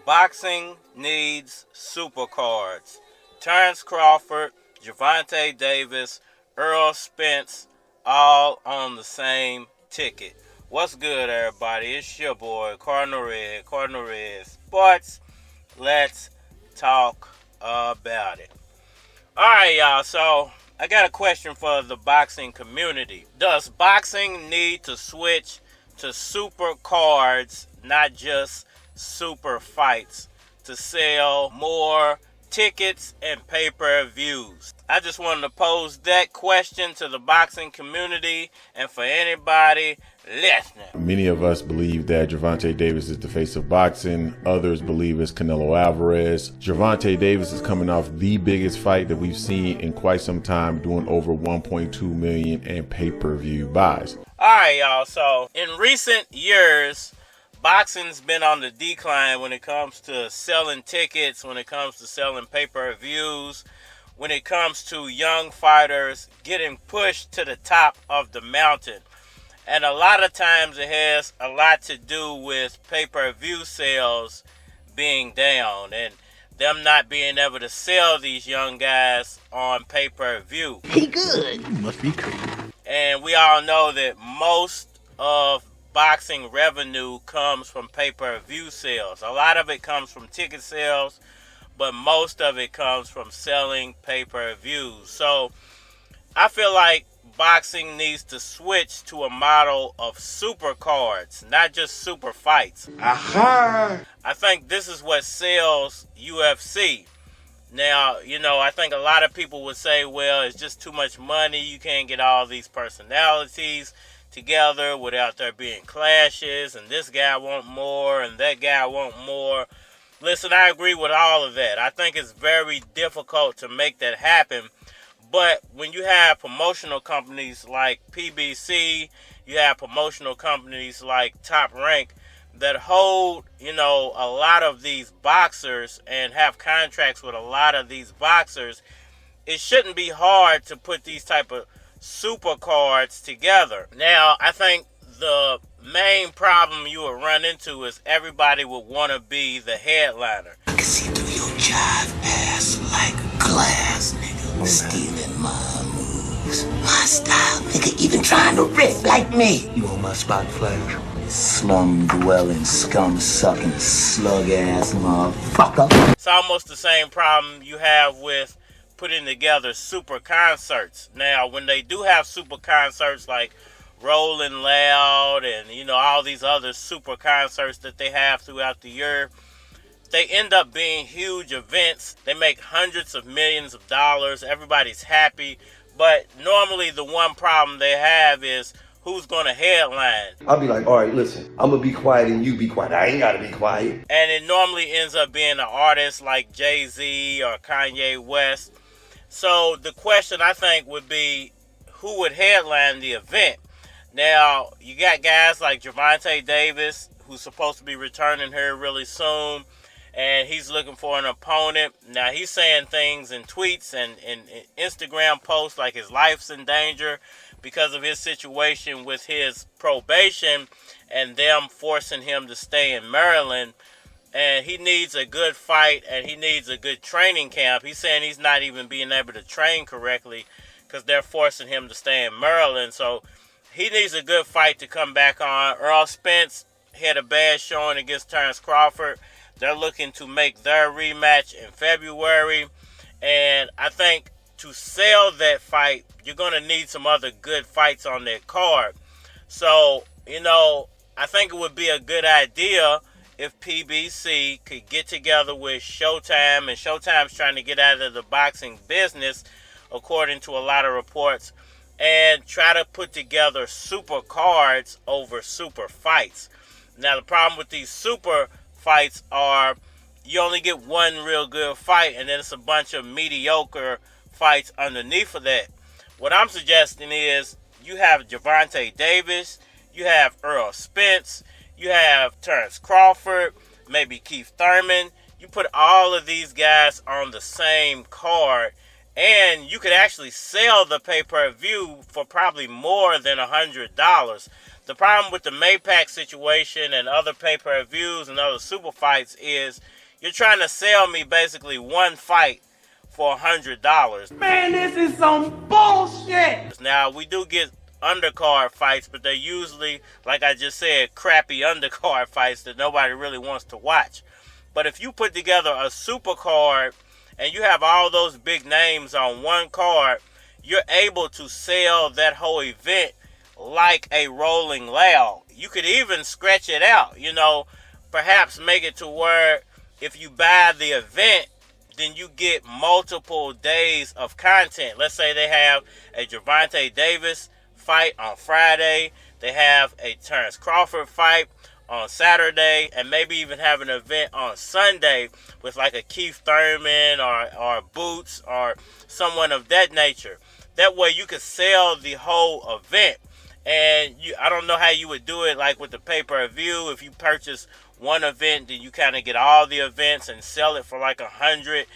Boxing needs supercards. Terence Crawford, Gervonta Davis, Errol Spence, all on the same ticket. What's good, everybody? It's your boy, Cardinal Red Sports. Let's talk about it. Alright, y'all, so I got a question for the boxing community. Does boxing need to switch to super cards, not just super fights, to sell more tickets and pay-per-views? I just wanted to pose that question to the boxing community and for anybody listening. Many of us believe that Gervonta Davis is the face of boxing. Others believe it's Canelo Alvarez. Gervonta Davis is coming off the biggest fight that we've seen in quite some time, doing over 1.2 million in pay-per-view buys. Alright, y'all, so in recent years, boxing's been on the decline when it comes to selling tickets, when it comes to selling pay-per-views, when it comes to young fighters getting pushed to the top of the mountain. And a lot of times it has a lot to do with pay-per-view sales being down and them not being able to sell these young guys on pay-per-view. He good. You must be cool. And we all know that most of boxing revenue comes from pay-per-view sales. A lot of it comes from ticket sales, but most of it comes from selling pay-per-views. So I feel like boxing needs to switch to a model of super cards, not just super fights. Aha! I think this is what sells UFC. Now, I think a lot of people would say, well, it's just too much money. You can't get all these personalities together without there being clashes, and this guy want more and that guy want more. Listen, I agree with all of that. I think it's very difficult to make that happen. But when you have promotional companies like PBC, you have promotional companies like Top Rank that hold, a lot of these boxers and have contracts with a lot of these boxers, it shouldn't be hard to put these type of super cards together. Now, I think the main problem you would run into is everybody would want to be the headliner. I can see through your jive ass like glass, nigga. Stealing my moves. My style, nigga, even trying to riff like me. You on my spot, Flash? Slum-dwelling, scum-sucking, slug-ass motherfucker. It's almost the same problem you have with putting together super concerts. Now, when they do have super concerts like Rolling Loud and, all these other super concerts that they have throughout the year, they end up being huge events. They make hundreds of millions of dollars. Everybody's happy. But normally the one problem they have is who's going to headline. I'll be like, all right, listen, I'm going to be quiet and you be quiet. I ain't got to be quiet. And it normally ends up being an artist like Jay-Z or Kanye West. So the question, I think, would be who would headline the event? Now, you got guys like Gervonta Davis, who's supposed to be returning here really soon, and he's looking for an opponent. Now, he's saying things in tweets and Instagram posts like his life's in danger because of his situation with his probation and them forcing him to stay in Maryland. And he needs a good fight and he needs a good training camp. He's saying he's not even being able to train correctly because they're forcing him to stay in Maryland. So he needs a good fight to come back on. Errol Spence had a bad showing against Terence Crawford. They're looking to make their rematch in February. And I think to sell that fight, you're going to need some other good fights on that card. So, I think it would be a good idea if PBC could get together with Showtime. And Showtime's trying to get out of the boxing business, according to a lot of reports, and try to put together super cards over super fights. Now, the problem with these super fights are you only get one real good fight and then it's a bunch of mediocre fights underneath of that. What I'm suggesting is you have Gervonta Davis, you have Errol Spence, you have Terence Crawford, maybe Keith Thurman. You put all of these guys on the same card and you could actually sell the pay-per-view for probably more than $100. The problem with the Maypac situation and other pay-per-views and other super fights is You're trying to sell me basically one fight for $100. Man, this is some bullshit. Now, we do get undercard fights, but they're usually, like I just said, crappy undercard fights that nobody really wants to watch. But if you put together a super card and you have all those big names on one card, you're able to sell that whole event like a rolling loud. You could even stretch it out, you know, perhaps make it to where if you buy the event, then you get multiple days of content. Let's say they have a Gervonta Davis fight on Friday, they have a Terence Crawford fight on Saturday, and maybe even have an event on Sunday with like a Keith Thurman or Boots or someone of that nature. That way you could sell the whole event. And I don't know how you would do it like with the pay-per-view. If you purchase one event, then you kind of get all the events and sell it for like $180,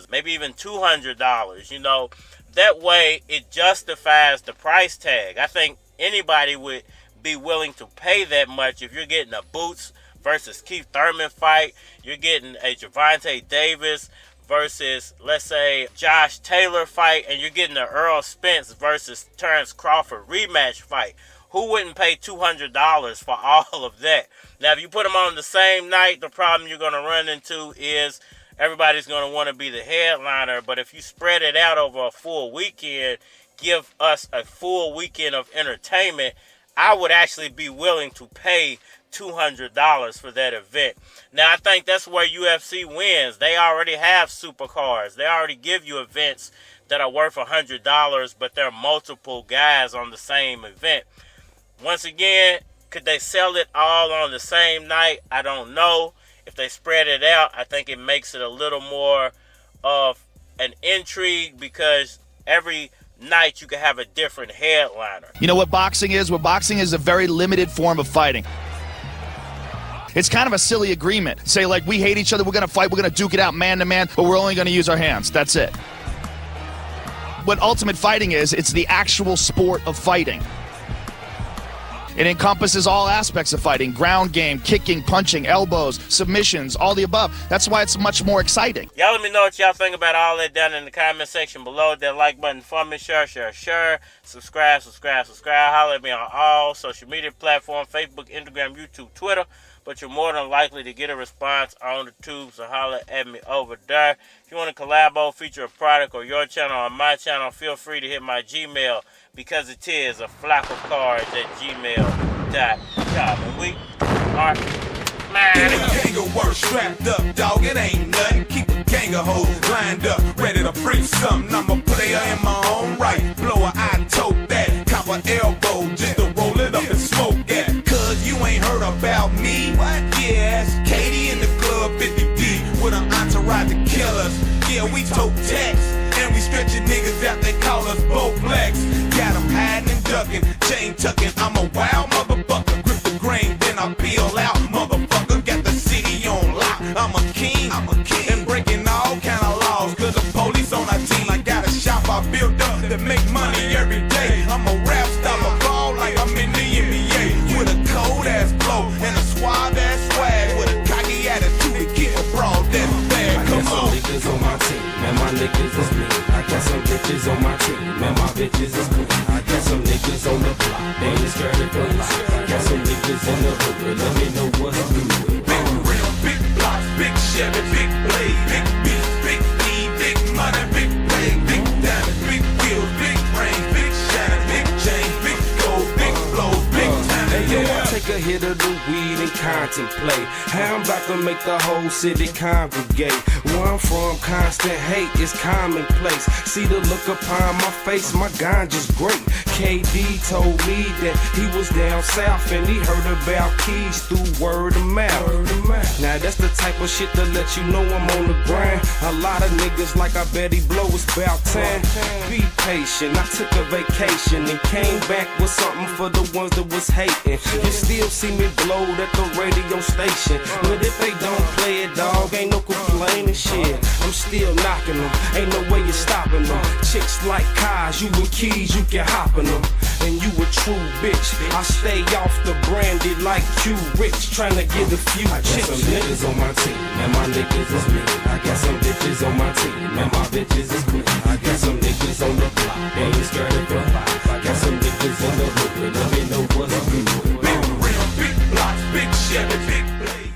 maybe even $200, you know. That way it justifies the price tag. I think anybody would be willing to pay that much if you're getting a Boots versus Keith Thurman fight, you're getting a Gervonta Davis versus, let's say, Josh Taylor fight, and you're getting an Errol Spence versus Terence Crawford rematch fight. Who wouldn't pay $200 for all of that? Now, if you put them on the same night, the problem you're going to run into is everybody's going to want to be the headliner. But if you spread it out over a full weekend, give us a full weekend of entertainment, I would actually be willing to pay $200 for that event. Now, I think that's where UFC wins. They already have supercards. They already give you events that are worth $100, but there are multiple guys on the same event. Once again, could they sell it all on the same night? I don't know. If they spread it out, I think it makes it a little more of an intrigue, because every night you can have a different headliner. You know what boxing is? Well, boxing is a very limited form of fighting. It's kind of a silly agreement. Say, like, we hate each other, we're going to fight, we're going to duke it out man to man, but we're only going to use our hands. That's it. What ultimate fighting is, it's the actual sport of fighting. It encompasses all aspects of fighting: ground game, kicking, punching, elbows, submissions, all the above. That's why it's much more exciting. Y'all let me know what y'all think about all that down in the comment section below. That like button for me. Share. Subscribe. Holler at me on all social media platforms: Facebook, Instagram, YouTube, Twitter. But you're more than likely to get a response on the tube, so holler at me over there. If you want to collabo, feature a product or your channel on my channel, feel free to hit my Gmail, because it is a flaccocards@gmail.com. And we are Get a gang of work strapped up, dog, it ain't nothing. Keep a gang of hoes lined up, ready to bring something. I'm a player in my own right. Blow a eye, tote that. Cop an elbow just to roll it up and smoke that. Cause you ain't heard about me. What? Yeah, it's Katie in the club 50D with an entourage to kill us. Yeah, we tote tax, and we stretching niggas out, they call us Bowflex. Got them hiding and ducking, chain tucking. I'm a wild motherfucker. Grip the grain, then I peel out. Motherfucker, got the city on lock. I'm a king, and breaking all kind of laws. Cause the police on our team. I got a shop I built up that make money every day. I'm a rap star, a ball like I'm in the NBA. With a cold ass flow and a suave ass swag. With a cocky attitude to keep a broad that's bad. Come on. Niggas on my team, man, my niggas is me. I got some bitches on my team, man, my bitches is cool. I got some niggas on the block, they ain't scared of police. Got some niggas in the hood, but let me know what's good. Big real, big blocks, big Chevy, big blade, big beats, big E, big money, big play, big diamonds, big wheels, big brains, big shine, big chains, big gold, big flows, big time. Hey yo, I take a hit of the weed and contemplate how I'm about to make the whole city congregate. Where I'm from, constant hate is commonplace. See the look upon my face, my ganja's great. KD told me that he was down south and he heard about keys through word of mouth. Now that's the type of shit to let you know I'm on the grind. A lot of niggas like I bet he blow, it's about time. Be patient, I took a vacation and came back with something for the ones that was hating. You still see me blowed at the radio station, but if they don't play it, dog, ain't no complaining shit. I'm still knocking them, ain't no way you're stopping them. Chicks like cars, you and keys, you can hop in them. And you a true bitch. I stay off the brandy like you rich, trying to get a few I got chicks. some niggas on my team, and my niggas is me. I got some bitches on my team, and my bitches is me. I got some niggas on the block, they ain't scared of the vibe. I got some niggas in the hood with